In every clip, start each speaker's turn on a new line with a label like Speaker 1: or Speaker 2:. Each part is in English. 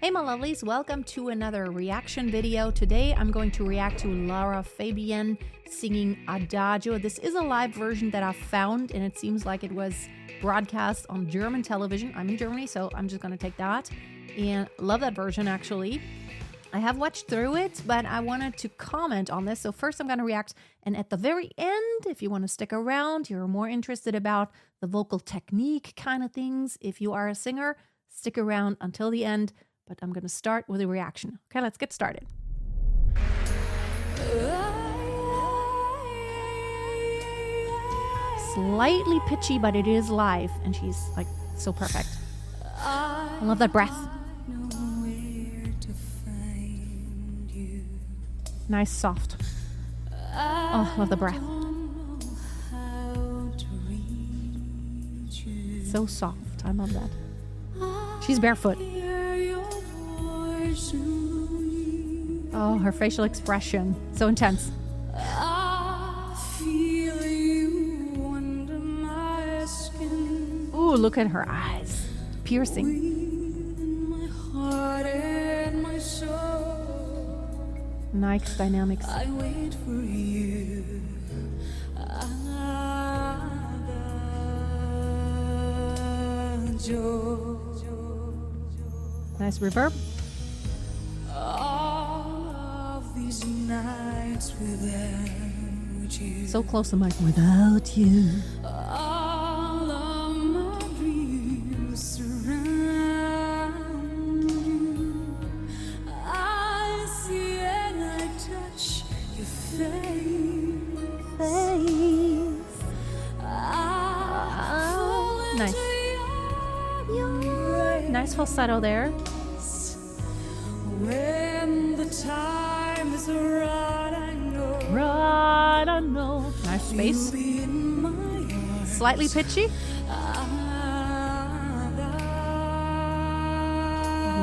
Speaker 1: Hey my lovelies, welcome to another reaction video. Today I'm going to react to Lara Fabian singing Adagio. This is a live version that I found and it seems like it was broadcast on German television. I'm in Germany, so I'm just going to take that and love that version actually. I have watched through it, but I wanted to comment on this. So first I'm going to react, and at the very end, if you want to stick around, you're more interested about the vocal technique kind of things. If you are a singer, stick around until the end. But I'm going to start with a reaction. Okay, let's get started. Slightly pitchy, but it is live, and she's like so perfect. I love that breath. Nice, soft. Oh, love the breath. So soft. I love that. She's barefoot. Oh, her facial expression. So intense. Ooh, look at her eyes. Piercing. Nice dynamics. I wait for you. Nice reverb. Nights without you. So close to mic. Without you. All of my dreams surround you. I see and I touch your face. Nice. Nice falsetto there. When the time is right, I know. Nice space. Slightly pitchy.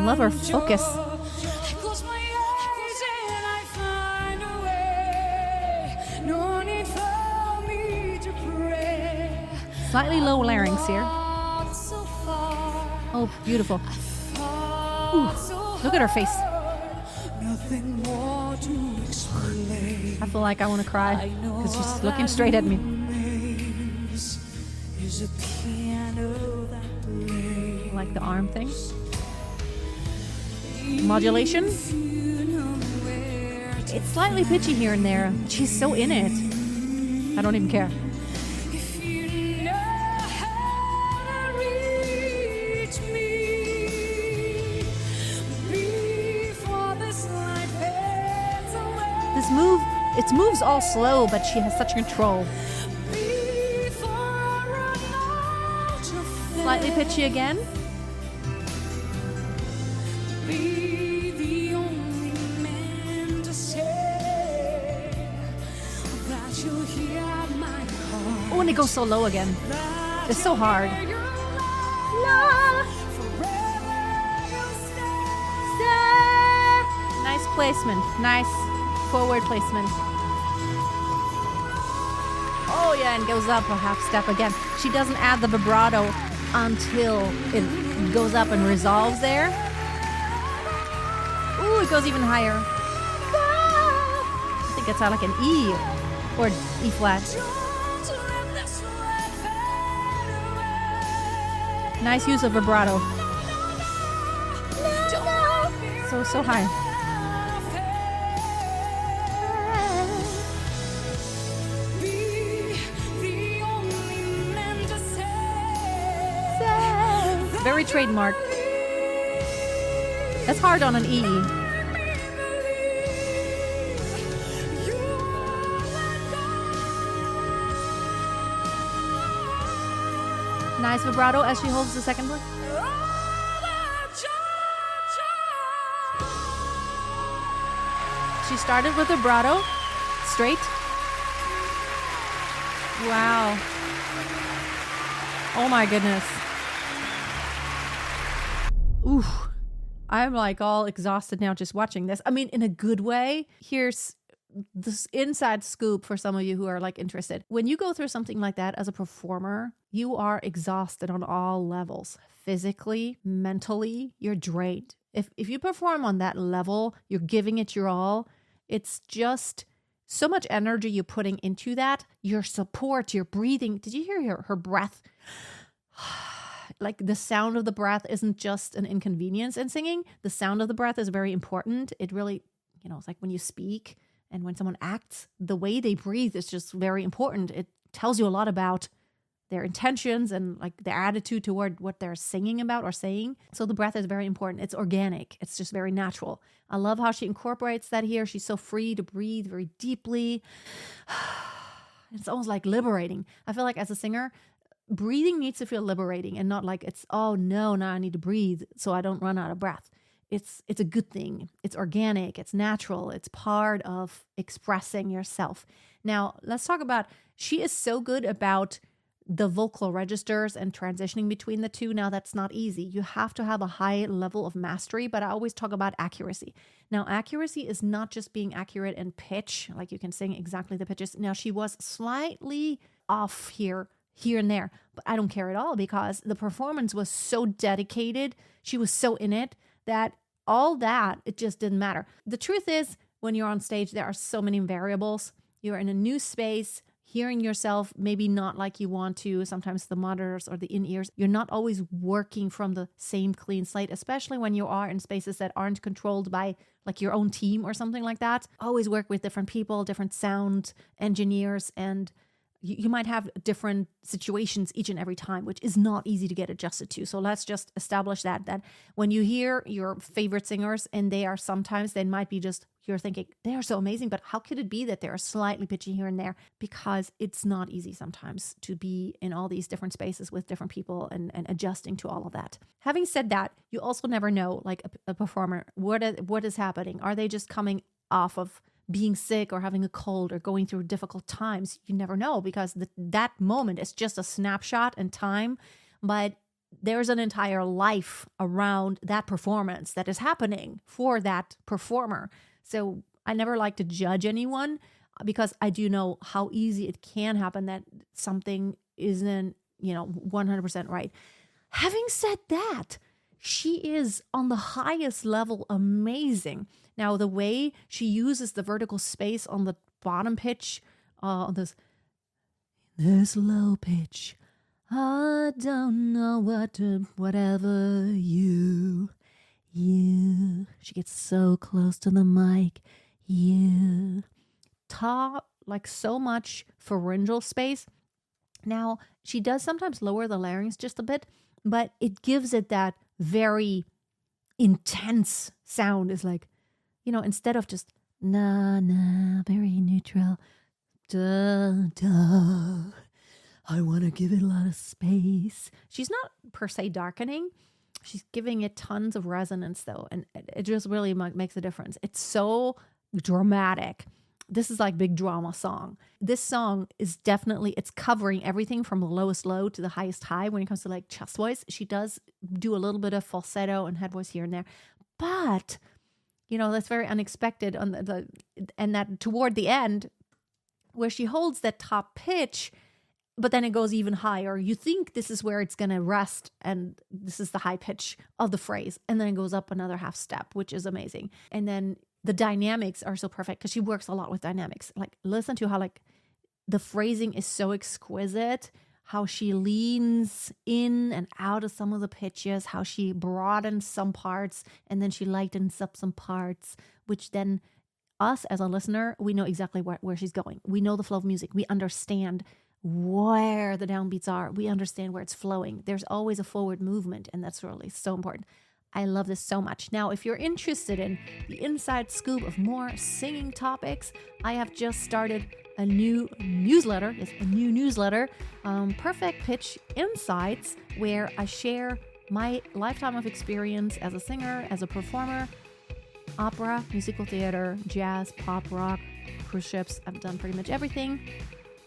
Speaker 1: Love her focus. Slightly low larynx here. Oh, beautiful. Ooh, look at her face. I feel like I want to cry because she's looking straight at me. Like the arm thing. Modulation. It's slightly pitchy here and there. She's so in it. I don't even care. This move, it moves all slow, but she has such control. Slightly pitchy again. Oh, and it goes so low again. It's so hard. Nice placement. Nice forward placement. Oh yeah, and goes up a half step again. She doesn't add the vibrato until it goes up and resolves there. Ooh, it goes even higher. I think it's like an E or E flat. Nice use of vibrato. So high. Very trademark. That's hard on an E. Nice vibrato as she holds the second one. She started with vibrato, straight. Wow. Oh my goodness. Ooh, I'm like all exhausted now just watching this. I mean, in a good way. Here's this inside scoop for some of you who are like interested. When you go through something like that as a performer, you are exhausted on all levels. Physically, mentally, you're drained. If you perform on that level, you're giving it your all. It's just so much energy you're putting into that. Your support, your breathing. Did you hear her breath? Like the sound of the breath isn't just an inconvenience in singing. The sound of the breath is very important. It really, it's like when you speak and when someone acts, the way they breathe is just very important. It tells you a lot about their intentions and like their attitude toward what they're singing about or saying. So the breath is very important. It's organic. It's just very natural. I love how she incorporates that here. She's so free to breathe very deeply. It's almost like liberating. I feel like as a singer, breathing needs to feel liberating and not like it's, oh no, now I need to breathe so I don't run out of breath. It's a good thing. It's organic. It's natural. It's part of expressing yourself. Now, let's talk about, she is so good about the vocal registers and transitioning between the two. Now, that's not easy. You have to have a high level of mastery, but I always talk about accuracy. Now, accuracy is not just being accurate in pitch, like you can sing exactly the pitches. Now, she was slightly off here and there, but I don't care at all because the performance was so dedicated. She was so in it that all that, it just didn't matter. The truth is, when you're on stage, there are so many variables. You're in a new space, hearing yourself maybe not like you want to, sometimes the monitors or the in-ears. You're not always working from the same clean slate, especially when you are in spaces that aren't controlled by like your own team or something like that. Always work with different people, different sound engineers, and you might have different situations each and every time, which is not easy to get adjusted to. So let's just establish that when you hear your favorite singers and they might be just, you're thinking, they are so amazing, but how could it be that they're slightly pitchy here and there? Because it's not easy sometimes to be in all these different spaces with different people and adjusting to all of that. Having said that, you also never know, like a performer, what is happening? Are they just coming off of being sick or having a cold or going through difficult times? You never know because that moment is just a snapshot in time, but there's an entire life around that performance that is happening for that performer. So I never like to judge anyone because I do know how easy it can happen that something isn't, 100% right. Having said that, she is on the highest level amazing. Now, the way she uses the vertical space on the bottom pitch, on this low pitch, I don't know whatever you. She gets so close to the mic. Top, like so much pharyngeal space. Now, she does sometimes lower the larynx just a bit, but it gives it that very intense sound. Is like, instead of just na, very neutral, da, da, I want to give it a lot of space. She's not per se darkening. She's giving it tons of resonance though. And it just really makes a difference. It's so dramatic. This is like big drama song. This song is definitely, it's covering everything from the lowest low to the highest high when it comes to like chest voice. She does do a little bit of falsetto and head voice here and there. But that's very unexpected on and that toward the end where she holds that top pitch, but then it goes even higher. You think this is where it's going to rest, and this is the high pitch of the phrase, and then it goes up another half step, which is amazing. And then the dynamics are so perfect because she works a lot with dynamics. Like, listen to how like the phrasing is so exquisite, how she leans in and out of some of the pitches, how she broadens some parts and then she lightens up some parts, which then us as a listener, we know exactly where she's going. We know the flow of music. We understand where the downbeats are. We understand where it's flowing. There's always a forward movement, and that's really so important. I love this so much. Now, if you're interested in the inside scoop of more singing topics, I have just started a new newsletter. It's a new newsletter, Perfect Pitch Insights, where I share my lifetime of experience as a singer, as a performer, opera, musical theater, jazz, pop, rock, cruise ships. I've done pretty much everything.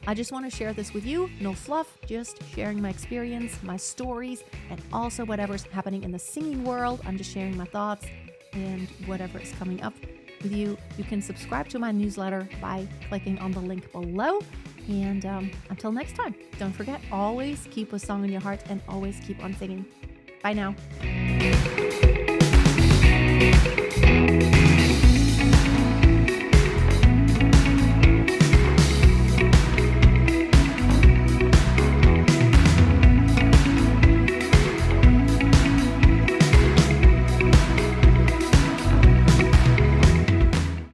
Speaker 1: I just want to share this with you. No fluff, just sharing my experience, my stories, and also whatever's happening in the singing world. I'm just sharing my thoughts and whatever is coming up with you. You can subscribe to my newsletter by clicking on the link below. And until next time, don't forget, always keep a song in your heart and always keep on singing. Bye now.